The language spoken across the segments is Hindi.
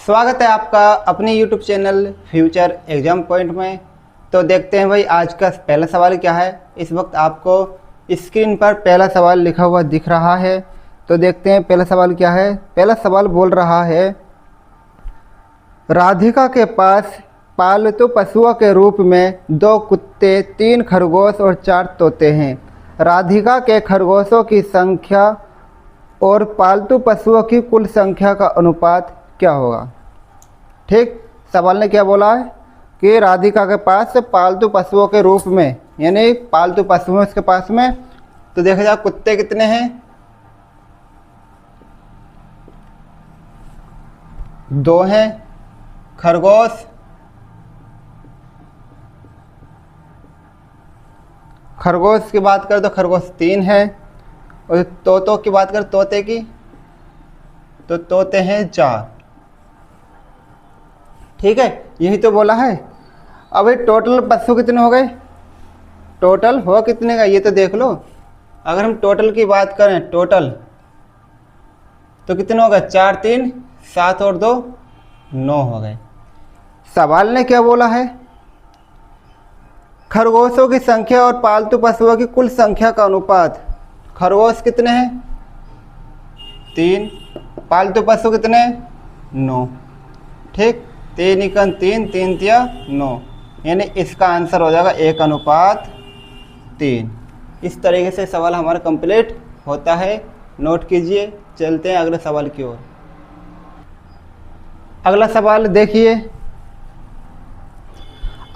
स्वागत है आपका अपने YouTube channel future exam point में। तो देखते हैं भाई आज का पहला सवाल क्या है। इस वक्त आपको स्क्रीन पर पहला सवाल लिखा हुआ दिख रहा है। तो देखते हैं पहला सवाल क्या है। पहला सवाल बोल रहा है, राधिका के पास पालतू पशुओं के रूप में 2 कुत्ते, 3 खरगोश और 4 तोते हैं। राधिका के खरगोशों की संख्या और पालतू पशुओं की कुल संख्या का अनुपात क्या होगा। ठीक, सवाल ने क्या बोला है कि राधिका के पास पालतू पशुओं के रूप में, यानी पालतू पशु है उसके पास में। तो देखा जाए कुत्ते कितने हैं, 2 हैं। खरगोश की बात करें तो खरगोश 3 है। और तोतों की बात करें तोते की, तो तोते हैं 4। ठीक है, यही तो बोला है। अब ये टोटल पशु कितने हो गए, टोटल हो कितने का ये तो देख लो। अगर हम टोटल की बात करें टोटल तो कितने हो गए, 4 3 7 और 2 9 हो गए। सवाल ने क्या बोला है, खरगोशों की संख्या और पालतू पशुओं की कुल संख्या का अनुपात। खरगोश कितने हैं, 3। पालतू पशु कितने हैं, 9। ठीक, 3 × 3 3 × 9, यानी इसका आंसर हो जाएगा 1:3। इस तरीके से सवाल हमारा कंप्लीट होता है। नोट कीजिए। चलते हैं अगले सवाल की ओर। अगला सवाल देखिए,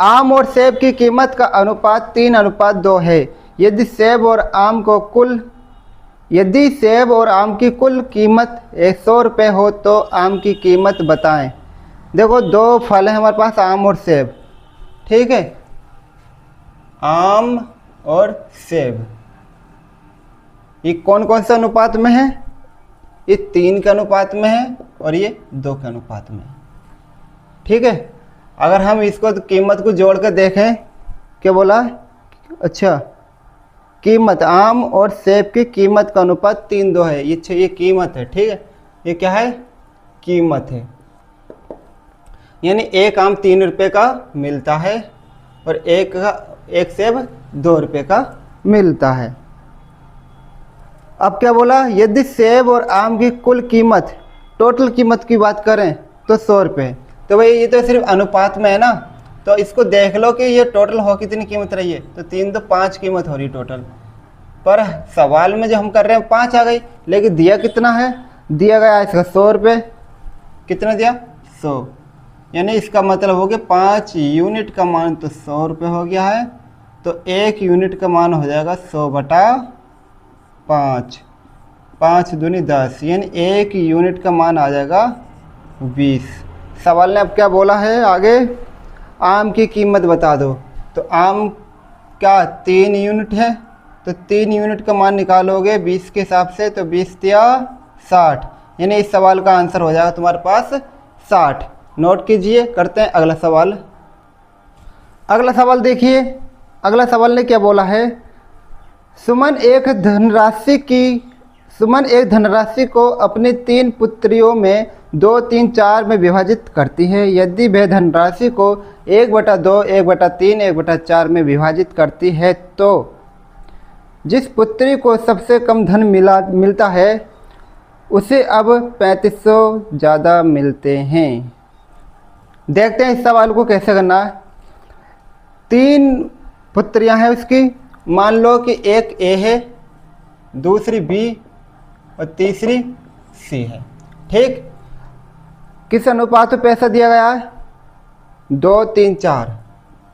आम और सेब की कीमत का अनुपात 3:2 है। यदि सेब और आम की कुल कीमत 100 रुपये हो तो आम की कीमत बताएं। देखो 2 फल है हमारे पास, आम और सेब। ठीक है, आम और सेब ये कौन कौन से अनुपात में है, ये 3 के अनुपात में है और ये 2 के अनुपात में है। ठीक है, अगर हम इसको तो कीमत को जोड़ कर देखें, क्या बोला, अच्छा कीमत आम और सेब की कीमत का अनुपात 3:2 है। ये कीमत है। ठीक है, ये क्या है, कीमत है। यानी एक आम 3 रुपये का मिलता है और एक सेब 2 रुपये का मिलता है। अब क्या बोला, यदि सेब और आम की कुल कीमत, टोटल कीमत की बात करें तो 100 रुपये। तो भाई ये तो सिर्फ अनुपात में है ना, तो इसको देख लो कि ये टोटल हो कितनी कीमत रही है। तो 3 तो 5 कीमत हो रही टोटल, पर सवाल में जो हम कर रहे हैं 5 आ गई, लेकिन दिया कितना है, दिया गया इसका 100 रुपये। कितना दिया, 100, यानी इसका मतलब हो गया 5 यूनिट का मान तो 100 रुपये हो गया है। तो 1 यूनिट का मान हो जाएगा 100/5, 5 दूनी 10, यानी 1 यूनिट का मान आ जाएगा 20। सवाल ने अब क्या बोला है आगे, आम की कीमत बता दो। तो आम क्या 3 यूनिट है, तो 3 यूनिट का मान निकालोगे 20 के हिसाब से, तो 20 या 60, यानी इस सवाल का आंसर हो जाएगा तुम्हारे पास 60। नोट कीजिए। करते हैं अगला सवाल। अगला सवाल देखिए, अगला सवाल ने क्या बोला है, सुमन एक धनराशि को अपनी 3 पुत्रियों में 2 3 4 में विभाजित करती है। यदि वह धनराशि को 1/2 1/3 1/4 में विभाजित करती है तो जिस पुत्री को सबसे कम धन मिलता है उसे अब 3500 ज़्यादा मिलते हैं। देखते हैं इस सवाल को कैसे करना है। 3 पुत्रियां हैं उसकी, मान लो कि एक ए है, दूसरी बी और तीसरी सी है। ठीक, किस अनुपात में पैसा दिया गया है, 2 3 4,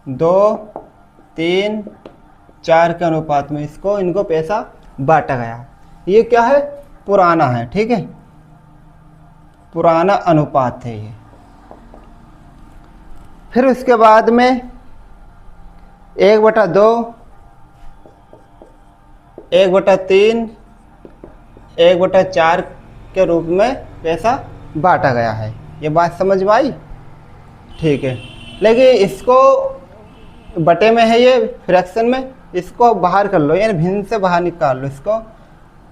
2 3 4 के अनुपात में इनको पैसा बांटा गया। ये क्या है, पुराना है। ठीक है, पुराना अनुपात है ये। फिर उसके बाद में 1/2 1/3 1/4 के रूप में पैसा बांटा गया है। ये बात समझ में आई। ठीक है, लेकिन इसको बटे में है, ये फ्रैक्शन में, इसको बाहर कर लो, यानी भिन्न से बाहर निकाल लो इसको।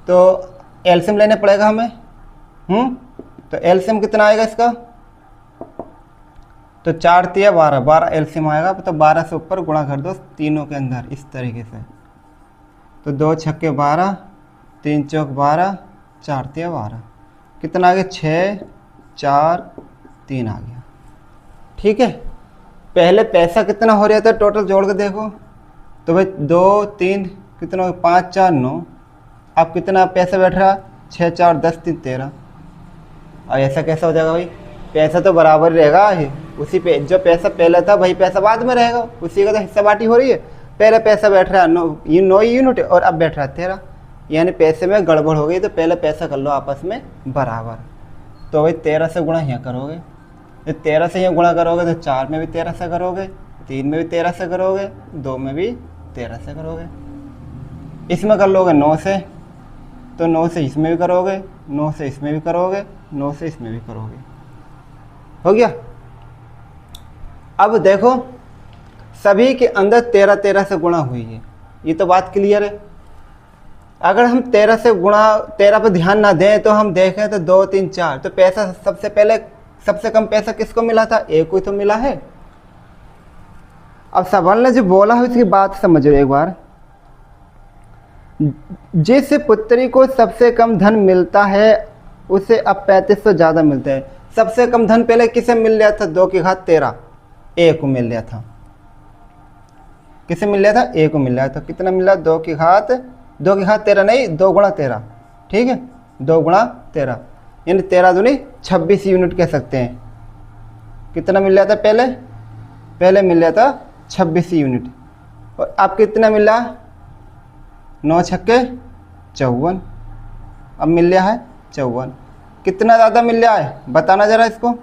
तो एलसीएम लेने पड़ेगा हमें। तो एलसीएम कितना आएगा इसका, तो 4 तिया 12, 12 एलसीएम आएगा, तो 12 से ऊपर गुणा कर दो तीनों के अंदर इस तरीके से। तो 2 छक्के 12, 3 चौक 12, 4 तिया 12, कितना आ गया 6 4 3 आ गया। ठीक है, पहले पैसा कितना हो रहा था टोटल जोड़ के देखो, तो भाई 2 3 कितना हो गया 5 4 9, अब कितना पैसा बैठ रहा 6 4 10 3 13। और ऐसा कैसा हो जाएगा भाई, पैसा तो बराबर रहेगा ही, उसी पे जो पैसा पहले था वही पैसा बाद में रहेगा, उसी का तो हिस्सा बाटी हो रही है। पहले पैसा बैठ रहा है 9 यूनिट और अब बैठ रहा है 13, यानी पैसे में गड़बड़ हो गई। तो पहले पैसा कर लो आपस में बराबर। तो भाई 13 से गुणा यहाँ करोगे, तो 13 से यहाँ गुणा करोगे तो 4 में भी 13 से करोगे, 3 में भी 13 से करोगे, 2 में भी 13 से करोगे। इसमें कर लोगे 9 से, तो 9 से इसमें भी करोगे, 9 से इसमें भी करोगे, 9 से इसमें भी करोगे, हो गया। अब देखो सभी के अंदर 13 13 से गुणा हुई है, ये तो बात क्लियर है। अगर हम 13 से गुणा 13 पर ध्यान ना दें तो हम देखें तो 2 3 4, तो पैसा सबसे पहले सबसे कम पैसा किसको मिला था, एक को तो मिला है। अब सवाल ने जो बोला है उसकी बात समझो एक बार। जिस पुत्री को सबसे कम धन मिलता है उसे अब 3500 ज़्यादा मिलते हैं। सबसे कम धन पहले किसे मिल रहा था, 2 की घात 13, ए को मिल रहा था। किसे मिल रहा था, ए को मिल रहा था। कितना मिला 2 की घात 13 नहीं, 2 गुणा 13, ठीक है 2 गुणा 13, यानी 13 दूनी 26 यूनिट कह सकते हैं। कितना मिल रहा था पहले मिल रहा था 26 यूनिट, और अब कितना मिल रहा 9 छक्के 54, अब मिल रहा है 54। कितना ज़्यादा मिल रहा है बताना ज़रा इसको।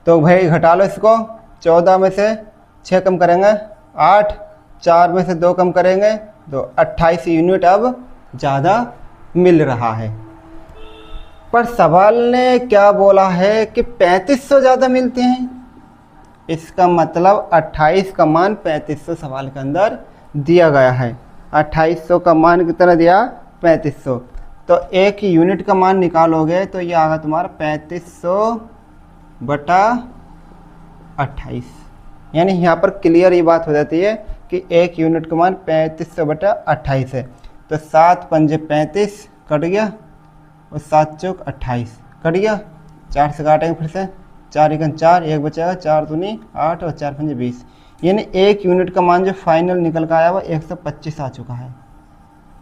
तो भाई घटा लो इसको, 14 में से 6 कम करेंगे 8, 4 में से 2 कम करेंगे तो 28 यूनिट अब ज़्यादा मिल रहा है। पर सवाल ने क्या बोला है कि 3500 ज़्यादा मिलते हैं, इसका मतलब 28 का मान 3500 सवाल के अंदर दिया गया है। 2800 का मान कितना दिया 3500, तो एक यूनिट का मान निकालोगे तो ये आगा तुम्हारा 3500 बटा 28, यानी यहाँ पर क्लियर ये बात हो जाती है कि एक यूनिट का मान 3500 बटा 28 है। तो 7 पंजे 35 कट गया और 7 चौक 28 कट गया, 4 से काटेंगे फिर से, 4 एकन 4, 1 बचेगा, 4 दूनी 8 और 4 पंजे 20, यानी एक यूनिट का मान जो फाइनल निकल कर आया वो 125 आ चुका है।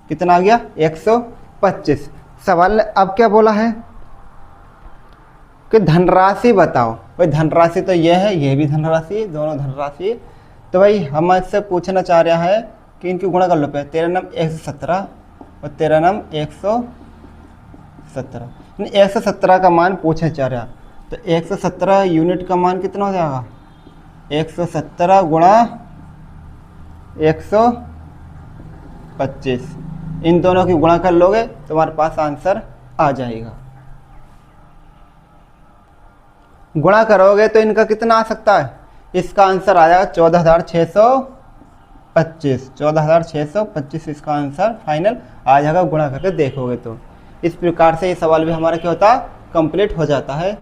कितना आ गया 125। सवाल ने अब क्या बोला है कि धनराशि बताओ। भाई धनराशि तो ये है, ये भी धनराशि, दोनों धनराशि। तो भाई हम इससे पूछना चाह रहा है कि इनकी गुणा कर लो पे, 13 नम 117 और 13 नम 117, 117 का मान पूछना चाह रहा। तो 117 यूनिट का मान कितना हो जाएगा, 117 गुणा 125, इन दोनों की गुणा कर लोगे तो तुम्हारे पास आंसर आ जाएगा। गुणा करोगे तो इनका कितना आ सकता है, इसका आंसर आ जाएगा 14,625, 14,625 इसका आंसर फाइनल आ जाएगा। गुणा करके देखोगे तो इस प्रकार से ये सवाल भी हमारा क्या होता है कंप्लीट हो जाता है।